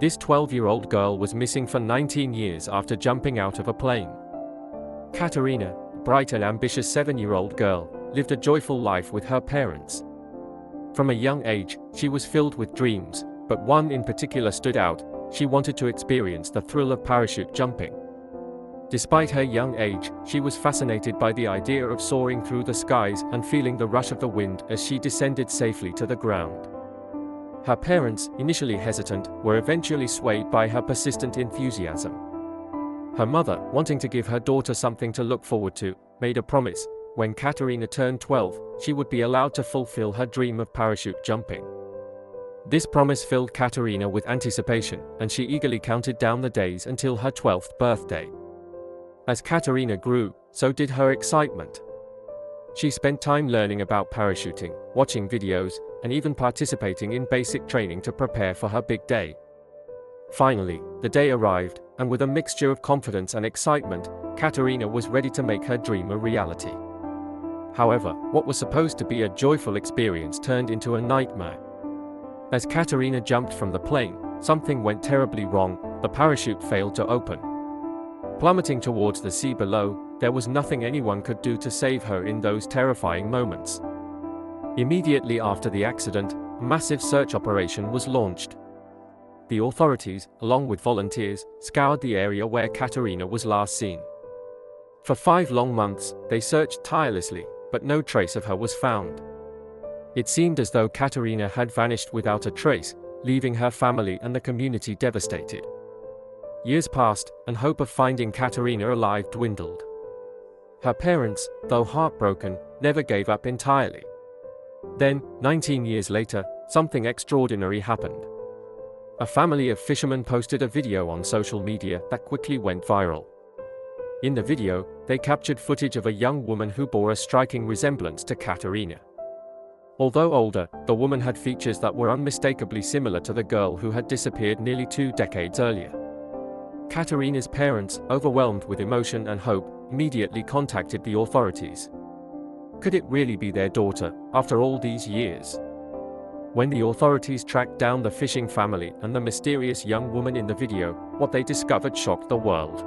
This 12-year-old girl was missing for 19 years after jumping out of a plane. Katerina, a bright and ambitious 7-year-old girl, lived a joyful life with her parents. From a young age, she was filled with dreams, but one in particular stood out: she wanted to experience the thrill of parachute jumping. Despite her young age, she was fascinated by the idea of soaring through the skies and feeling the rush of the wind as she descended safely to the ground. Her parents, initially hesitant, were eventually swayed by her persistent enthusiasm. Her mother, wanting to give her daughter something to look forward to, made a promise: when Katerina turned 12, she would be allowed to fulfill her dream of parachute jumping. This promise filled Katerina with anticipation, and she eagerly counted down the days until her 12th birthday. As Katerina grew, so did her excitement. She spent time learning about parachuting, watching videos, and even participating in basic training to prepare for her big day. Finally, the day arrived, and with a mixture of confidence and excitement, Katerina was ready to make her dream a reality. However, what was supposed to be a joyful experience turned into a nightmare. As Katerina jumped from the plane, something went terribly wrong: the parachute failed to open. Plummeting towards the sea below, there was nothing anyone could do to save her in those terrifying moments. Immediately after the accident, a massive search operation was launched. The authorities, along with volunteers, scoured the area where Katerina was last seen. For 5 long months, they searched tirelessly, but no trace of her was found. It seemed as though Katerina had vanished without a trace, leaving her family and the community devastated. Years passed, and hope of finding Katerina alive dwindled. Her parents, though heartbroken, never gave up entirely. Then, 19 years later, something extraordinary happened. A family of fishermen posted a video on social media that quickly went viral. In the video, they captured footage of a young woman who bore a striking resemblance to Katerina. Although older, the woman had features that were unmistakably similar to the girl who had disappeared nearly 2 decades earlier. Katerina's parents, overwhelmed with emotion and hope, immediately contacted the authorities. Could it really be their daughter, after all these years? When the authorities tracked down the fishing family and the mysterious young woman in the video, what they discovered shocked the world.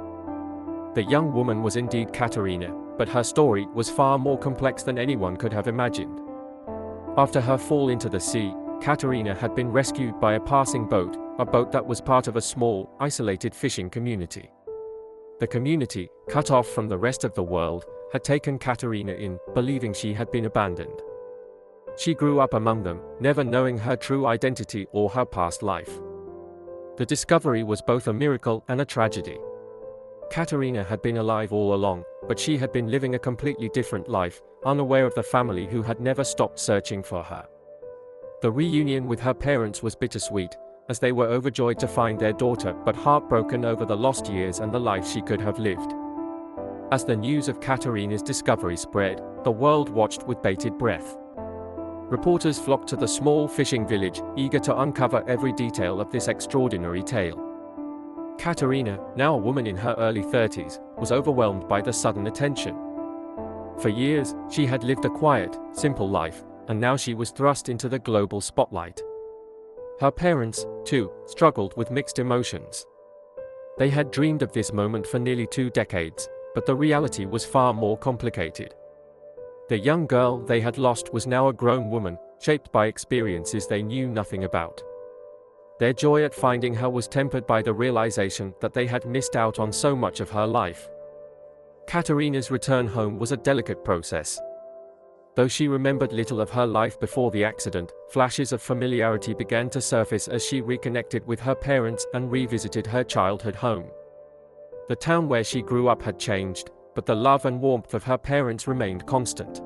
The young woman was indeed Katerina, but her story was far more complex than anyone could have imagined. After her fall into the sea, Katerina had been rescued by a passing boat, a boat that was part of a small, isolated fishing community. The community, cut off from the rest of the world, had taken Katerina in, believing she had been abandoned. She grew up among them, never knowing her true identity or her past life. The discovery was both a miracle and a tragedy. Katerina had been alive all along, but she had been living a completely different life, unaware of the family who had never stopped searching for her. The reunion with her parents was bittersweet, as they were overjoyed to find their daughter, but heartbroken over the lost years and the life she could have lived. As the news of Katerina's discovery spread, the world watched with bated breath. Reporters flocked to the small fishing village, eager to uncover every detail of this extraordinary tale. Katerina, now a woman in her early 30s, was overwhelmed by the sudden attention. For years, she had lived a quiet, simple life, and now she was thrust into the global spotlight. Her parents, too, struggled with mixed emotions. They had dreamed of this moment for nearly 2 decades, but the reality was far more complicated. The young girl they had lost was now a grown woman, shaped by experiences they knew nothing about. Their joy at finding her was tempered by the realization that they had missed out on so much of her life. Katerina's return home was a delicate process. Though she remembered little of her life before the accident, flashes of familiarity began to surface as she reconnected with her parents and revisited her childhood home. The town where she grew up had changed, but the love and warmth of her parents remained constant.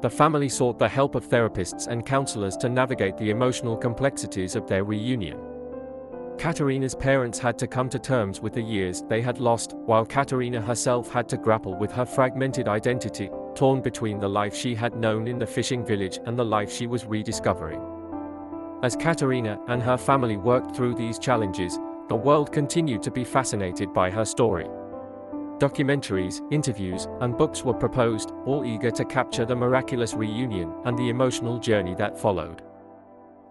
The family sought the help of therapists and counselors to navigate the emotional complexities of their reunion. Katerina's parents had to come to terms with the years they had lost, while Katerina herself had to grapple with her fragmented identity, torn between the life she had known in the fishing village and the life she was rediscovering. As Katerina and her family worked through these challenges, the world continued to be fascinated by her story. Documentaries, interviews, and books were proposed, all eager to capture the miraculous reunion and the emotional journey that followed.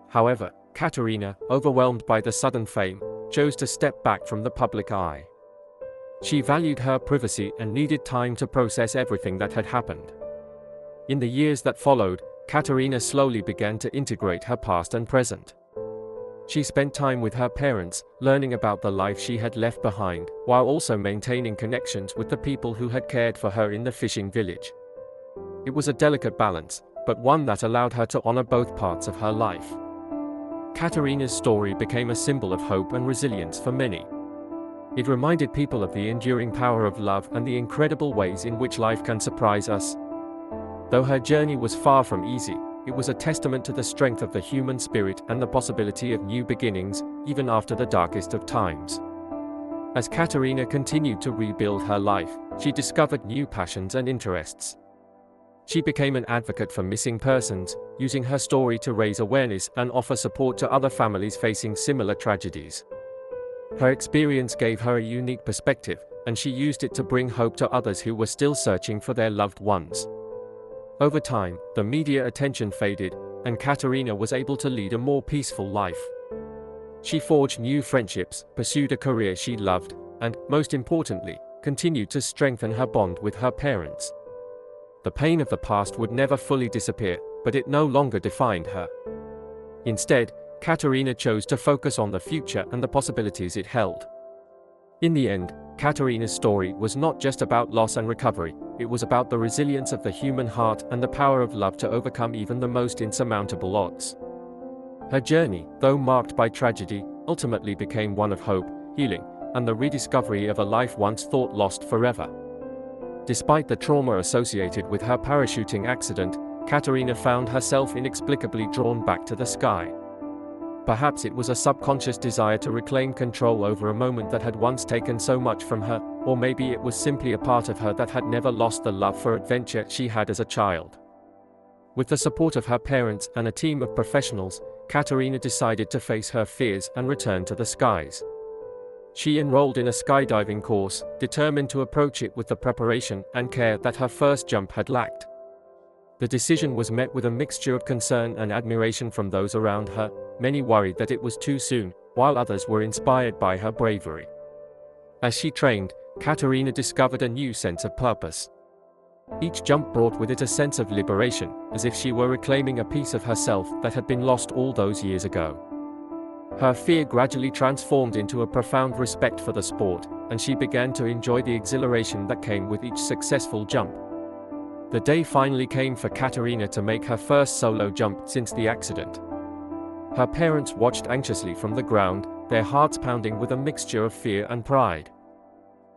However, Katerina, overwhelmed by the sudden fame, chose to step back from the public eye. She valued her privacy and needed time to process everything that had happened. In the years that followed, Katerina slowly began to integrate her past and present. She spent time with her parents, learning about the life she had left behind, while also maintaining connections with the people who had cared for her in the fishing village. It was a delicate balance, but one that allowed her to honor both parts of her life. Katerina's story became a symbol of hope and resilience for many. It reminded people of the enduring power of love and the incredible ways in which life can surprise us. Though her journey was far from easy, it was a testament to the strength of the human spirit and the possibility of new beginnings, even after the darkest of times. As Katerina continued to rebuild her life, she discovered new passions and interests. She became an advocate for missing persons, using her story to raise awareness and offer support to other families facing similar tragedies. Her experience gave her a unique perspective, and she used it to bring hope to others who were still searching for their loved ones. Over time, the media attention faded, and Katerina was able to lead a more peaceful life. She forged new friendships, pursued a career she loved, and, most importantly, continued to strengthen her bond with her parents. The pain of the past would never fully disappear, but it no longer defined her. Instead, Katerina chose to focus on the future and the possibilities it held. In the end, Katerina's story was not just about loss and recovery, it was about the resilience of the human heart and the power of love to overcome even the most insurmountable odds. Her journey, though marked by tragedy, ultimately became one of hope, healing, and the rediscovery of a life once thought lost forever. Despite the trauma associated with her parachuting accident, Katerina found herself inexplicably drawn back to the sky. Perhaps it was a subconscious desire to reclaim control over a moment that had once taken so much from her, or maybe it was simply a part of her that had never lost the love for adventure she had as a child. With the support of her parents and a team of professionals, Katerina decided to face her fears and return to the skies. She enrolled in a skydiving course, determined to approach it with the preparation and care that her first jump had lacked. The decision was met with a mixture of concern and admiration from those around her, many worried that it was too soon, while others were inspired by her bravery. As she trained, Katerina discovered a new sense of purpose. Each jump brought with it a sense of liberation, as if she were reclaiming a piece of herself that had been lost all those years ago. Her fear gradually transformed into a profound respect for the sport, and she began to enjoy the exhilaration that came with each successful jump. The day finally came for Katerina to make her first solo jump since the accident. Her parents watched anxiously from the ground, their hearts pounding with a mixture of fear and pride.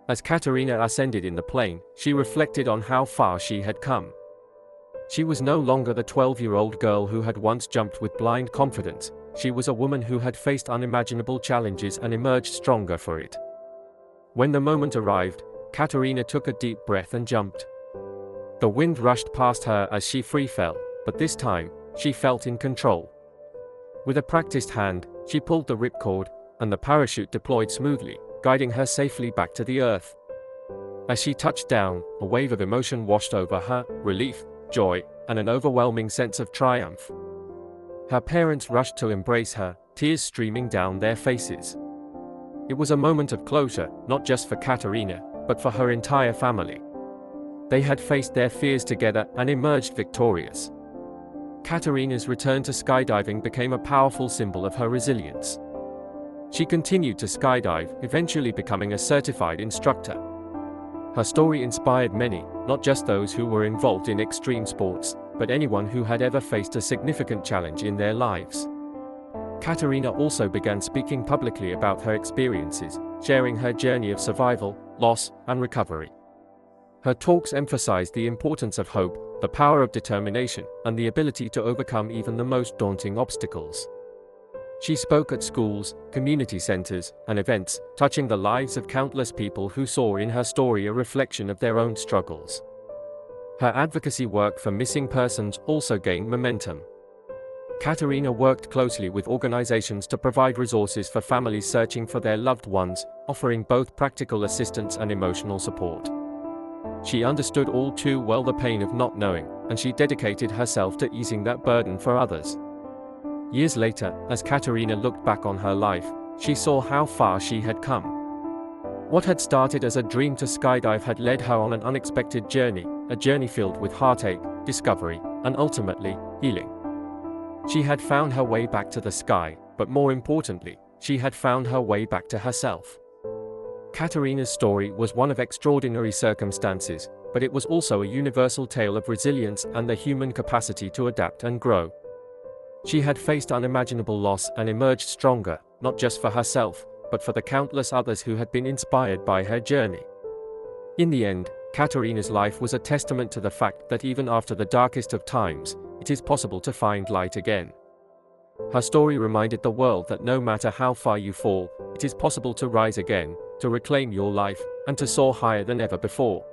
As Katerina ascended in the plane, she reflected on how far she had come. She was no longer the 12-year-old girl who had once jumped with blind confidence. She was a woman who had faced unimaginable challenges and emerged stronger for it. When the moment arrived, Katerina took a deep breath and jumped. The wind rushed past her as she free fell, but this time, she felt in control. With a practiced hand, she pulled the ripcord, and the parachute deployed smoothly, guiding her safely back to the earth. As she touched down, a wave of emotion washed over her, relief, joy, and an overwhelming sense of triumph. Her parents rushed to embrace her, tears streaming down their faces. It was a moment of closure, not just for Katerina, but for her entire family. They had faced their fears together and emerged victorious. Katerina's return to skydiving became a powerful symbol of her resilience. She continued to skydive, eventually becoming a certified instructor. Her story inspired many, not just those who were involved in extreme sports, but anyone who had ever faced a significant challenge in their lives. Katerina also began speaking publicly about her experiences, sharing her journey of survival, loss, and recovery. Her talks emphasized the importance of hope, the power of determination, and the ability to overcome even the most daunting obstacles. She spoke at schools, community centers, and events, touching the lives of countless people who saw in her story a reflection of their own struggles. Her advocacy work for missing persons also gained momentum. Katerina worked closely with organizations to provide resources for families searching for their loved ones, offering both practical assistance and emotional support. She understood all too well the pain of not knowing, and she dedicated herself to easing that burden for others. Years later, as Katerina looked back on her life, she saw how far she had come. What had started as a dream to skydive had led her on an unexpected journey, a journey filled with heartache, discovery, and ultimately, healing. She had found her way back to the sky, but more importantly, she had found her way back to herself. Katerina's story was one of extraordinary circumstances, but it was also a universal tale of resilience and the human capacity to adapt and grow. She had faced unimaginable loss and emerged stronger, not just for herself, but for the countless others who had been inspired by her journey. In the end, Katerina's life was a testament to the fact that even after the darkest of times, it is possible to find light again. Her story reminded the world that no matter how far you fall, it is possible to rise again, to reclaim your life, and to soar higher than ever before.